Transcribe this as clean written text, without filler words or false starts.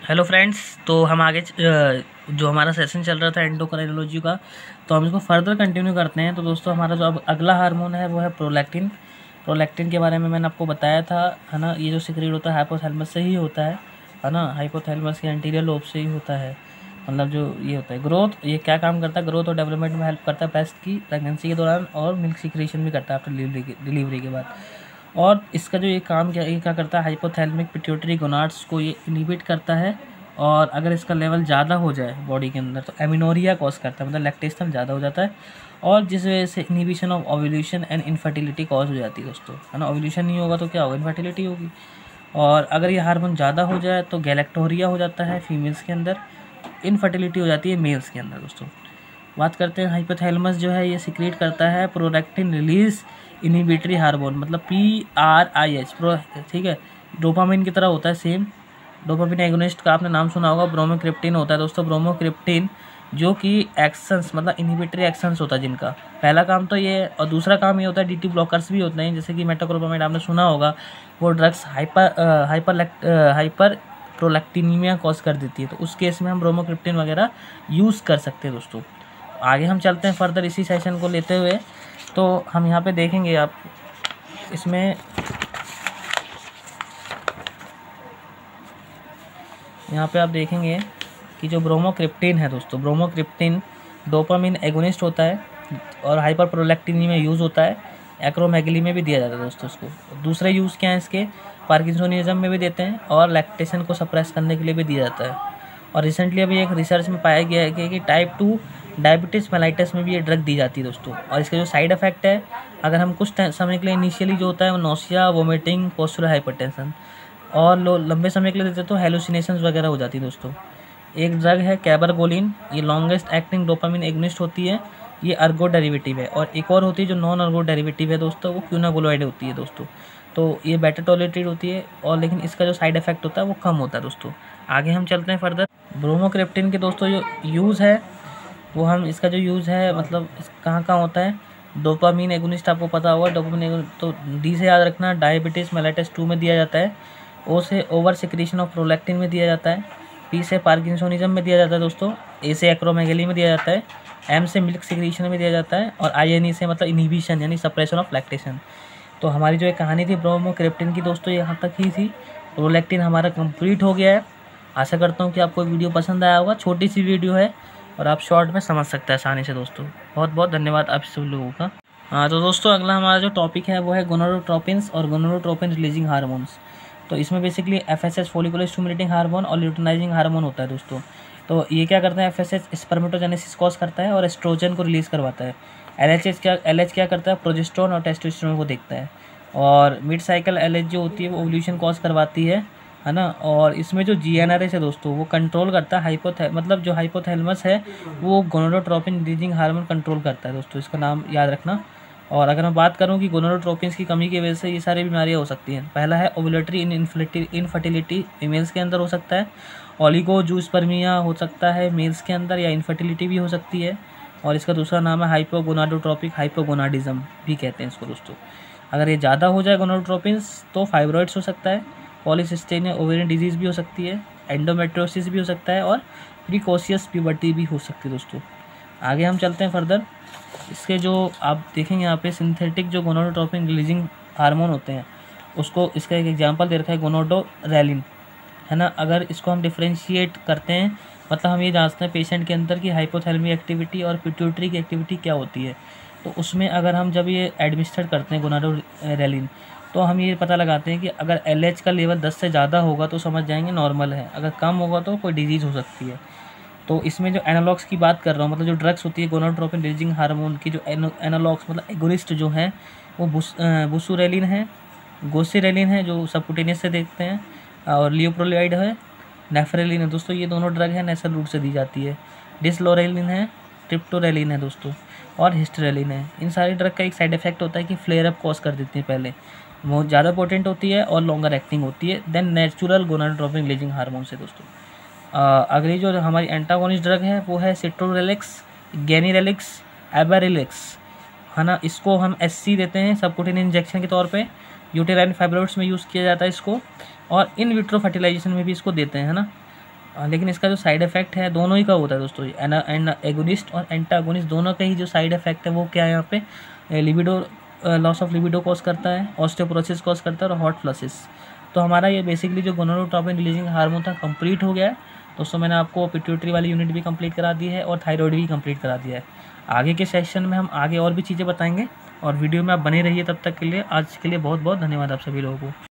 Hello friends. तो हम आगे जो हमारा सेशन चल रहा था एंडोक्राइनोलॉजी का, तो हम इसको फर्दर कंटिन्यू करते हैं। तो दोस्तों हमारा जो अब अगला हार्मोन है वो है प्रोलैक्टिन। प्रोलैक्टिन के बारे में मैंने आपको बताया था, है ना। ये जो सिक्रीट होता है हाइपोथैलेमस से ही होता है ना। हाइपोथैलेमस के एंटीरियर लोब से ही होता है। मतलब जो ये होता है ग्रोथ, ये क्या काम करता है, ग्रोथ और डेवलपमेंट में हेल्प करता है ब्रेस्ट की प्रेगनेंसी के दौरान, और मिल्क सिक्रीशन भी करता है आफ्टर डिलीवरी के बाद। और इसका जो ये काम ये क्या करता है, हाइपोथैलेमिक पिट्यूटरी गोनाड्स को ये इनहिबिट करता है। और अगर इसका लेवल ज़्यादा हो जाए बॉडी के अंदर तो एमिनोरिया कॉज करता है, मतलब लैक्टेशन ज़्यादा हो जाता है, और जिस वजह से inhibition of ovulation and infertility cause हो जाती है दोस्तों, है ना। ओव्यूलेशन नहीं होगा तो क्या होगा, इनफर्टिलिटी होगी। और अगर ये हार्मोन ज़्यादा हो जाए तो गैलेक्टोरिया हो जाता है फीमेल्स के अंदर, इनफर्टिलिटी हो जाती है मेल्स के अंदर दोस्तों। बात करते हैं हाइपोथैलेमस जो है ये सिक्रीट करता है प्रोलैक्टिन रिलीज इनहिबिटरी हार्मोन, मतलब PRIH प्रो, ठीक है। डोपामिन की तरह होता है सेम। डोपामिन एगोनिस्ट का आपने नाम सुना होगा, ब्रोमोक्रिप्टिन होता है दोस्तों। ब्रोमोक्रिप्टिन जो कि एक्शंस, मतलब इनहिबिटरी एक्शंस होता है जिनका पहला काम तो ये, और दूसरा काम ये होता है DT ब्लॉकर्स भी होते हैं, जैसे कि मेटोक्लोप्रामाइड आपने सुना होगा। वो ड्रग्स हाइपर प्रोलैक्टिनीमिया कॉज कर देती है, तो उस केस में हम ब्रोमोक्रिप्टिन वगैरह यूज़ कर सकते हैं दोस्तों। आगे हम चलते हैं फर्दर इसी सेशन को लेते हुए। तो हम यहाँ पे देखेंगे, आप इसमें यहाँ पे आप देखेंगे कि जो ब्रोमोक्रिप्टिन है दोस्तों, ब्रोमोक्रिप्टिन डोपामिन एगोनिस्ट होता है और हाइपर प्रोलैक्टिनी में यूज़ होता है। एक्रोमेगली में भी दिया जाता है दोस्तों इसको। दूसरे यूज़ क्या है इसके, पार्किंसोनिज्म में भी देते हैं और लैक्टेशन को सप्रेस करने के लिए भी दिया जाता है। और रिसेंटली अभी एक रिसर्च में पाया गया है कि टाइप 2 डायबिटीज़ मेलाइटस में भी ये ड्रग दी जाती है दोस्तों। और इसके जो साइड इफ़ेक्ट है, अगर हम कुछ समय के लिए इनिशियली जो होता है वो नोसिया, वोमिटिंग, पोस्चुरल हाइपरटेंशन, और लंबे समय के लिए देते तो हेलुसिनेशंस वगैरह हो जाती है दोस्तों। एक ड्रग है कैबरगोलिन, ये लॉन्गेस्ट एक्टिंग डोपामिन एगनिस्ट होती है, ये अर्गो डेरिवेटिव है। और एक और होती है जो नॉन अर्गो डेरिवेटिव है दोस्तों, वो क्यूनागोलॉइड होती है दोस्तों। तो ये बेटर टॉलरेटेड होती है, और लेकिन इसका जो साइड इफेक्ट होता है वो कम होता है दोस्तों। आगे हम चलते हैं फर्दर। ब्रोमोक्रिप्टिन के दोस्तों जो यूज़ है वो, हम इसका जो यूज़ है मतलब कहाँ कहाँ होता है। डोपामिन एगोनिस्ट आपको पता होगा, डोपामिन तो D से याद रखना, डायबिटीज़ मेलाइटस 2 में दिया जाता है। O से ओवर सिक्रीशन ऑफ प्रोलैक्टिन में दिया जाता है। P से पार्किंसोनिज्म में दिया जाता है दोस्तों। A से एक्रोमेगली में दिया जाता है। M से मिल्क सिक्रीशन में दिया जाता है। और INE से मतलब इनहिबिशन यानी सप्रेशन ऑफ लैक्टेशन। तो हमारी जो एक कहानी थी ब्रोमोक्रिप्टिन की दोस्तों यहाँ तक ही थी। प्रोलैक्टिन हमारा कंप्लीट हो गया है। आशा करता हूँ कि आपको वीडियो पसंद आया होगा। छोटी सी वीडियो है और आप शॉर्ट में समझ सकते हैं आसानी से दोस्तों। बहुत बहुत धन्यवाद आप सब लोगों का। हाँ तो दोस्तों अगला हमारा जो टॉपिक है वो है गोनाडोट्रोपिन्स और गोनाडोट्रोपिन रिलीजिंग हार्मोन्स। तो इसमें basically FSH follicular stimulating hormone और ल्यूटिनाइजिंग हार्मोन होता है दोस्तों। तो ये क्या करता है, FSH स्पर्मेटोजेनेसिस कॉज करता है और एस्ट्रोजन को रिलीज़ करवाता है। LH क्या करता है, प्रोजेस्टेरोन और टेस्टोस्टेरोन को देखता है। और मिड साइकिल LH जो होती है वो ओव्यूलेशन कॉज करवाती है ना। और इसमें जो GnRH है दोस्तों वो कंट्रोल करता है मतलब जो हाइपोथैलेमस है वो गोनाडोट्रोपिन रिलीजिंग हार्मोन कंट्रोल करता है दोस्तों, इसका नाम याद रखना। और अगर मैं बात करूं कि गोनाडोट्रोपिन्स की कमी की वजह से ये सारी बीमारियां हो सकती हैं। पहला है ओवुलेटरी इनफर्टिलिटी, फीमेल्स के अंदर हो सकता है। ओलिगोजूस्पर्मिया हो सकता है मेल्स के अंदर, या इनफर्टिलिटी भी हो सकती है। और इसका दूसरा नाम है हाइपोगोनाडोट्रोपिक हाइपोगोनाडिज्म भी कहते हैं इसको दोस्तों। अगर ये ज़्यादा हो जाए गोनाडोट्रोपिन्स तो फाइब्रॉइड्स हो सकता है, पॉलीसिस्टेनिया ओवेरियन डिजीज़ भी हो सकती है, एंडोमेट्रियोसिस भी हो सकता है, और प्रीकोशियस प्यूबर्टी भी हो सकती है दोस्तों। आगे हम चलते हैं फर्दर। इसके जो आप देखेंगे यहाँ पे सिंथेटिक जो गोनाडोट्रोपिन रिलीजिंग हार्मोन होते हैं उसको, इसका एक एग्जांपल दे रखा है गोनाडोरेलिन, है ना। अगर इसको हम डिफ्रेंशिएट करते हैं, मतलब हम ये जांचते हैं पेशेंट के अंदर की हाइपोथैलेमिक एक्टिविटी और पिट्यूटरी की एक्टिविटी क्या होती है। तो उसमें अगर हम जब ये एडमिनिस्टर करते हैं गोनाडोरेलिन, तो हम ये पता लगाते हैं कि अगर LH का लेवल 10 से ज़्यादा होगा तो समझ जाएंगे नॉर्मल है, अगर कम होगा तो कोई डिजीज़ हो सकती है। तो इसमें जो एनालॉग्स की बात कर रहा हूँ, मतलब जो ड्रग्स होती है गोनाडोट्रोपिन रिलीजिंग हार्मोन की, जो एनालॉग्स मतलब एगोनिस्ट जो हैं वो बुसुरेलिन है, गोसिरेलिन है जो सबकुटेनियस से देखते हैं, और लियोप्रोलाइड है, नेफ्रेलिन है दोस्तों। ये दोनों ड्रग है नेसल रूट से दी जाती है। डिसलोरेलिन है, ट्रिप्टोरेलिन है दोस्तों, और हिस्टरेलिन है। इन सारी ड्रग का एक साइड इफेक्ट होता है कि फ्लेयर अप कॉज कर देती है, पहले बहुत ज़्यादा पोटेंट होती है और लॉन्गर एक्टिंग होती है than natural gonadotropin releasing hormone से दोस्तों। अगली जो हमारी एंटागोनिस्ट ड्रग है वो है सिट्रोरेलिक्स, गेनिरेलिक्स, एबेरिलिक्स, है ना। इसको हम SC देते हैं सबकुटेनियस इंजेक्शन के तौर पे। यूटेराइन फाइब्रॉइड्स में यूज़ किया जाता है इसको, और इन विट्रो फर्टिलाइजेशन में भी इसको देते हैं, है ना। लेकिन इसका जो साइड इफ़ेक्ट है दोनों ही का होता है दोस्तों। एगोनिस्ट और एंटागोनिस्ट दोनों का ही जो साइड इफ़ेक्ट है वो क्या है यहाँ पे, libido, loss of libido cause करता है, ऑस्टियोपोरोसिस कॉज करता है और हॉट फ्लशेस। तो हमारा ये बेसिकली जो गोनाडोट्रोपिन रिलीजिंग हार्मोन था कंप्लीट हो गया है दोस्तों। मैंने आपको पिट्यूटरी वाली यूनिट भी कंप्लीट करा दी है और थायराइड भी कंप्लीट करा दिया है। आगे के सेशन में हम आगे और भी चीज़ें बताएंगे और वीडियो में आप बने रहिए। तब तक के लिए आज के लिए बहुत बहुत धन्यवाद आप सभी लोगों को।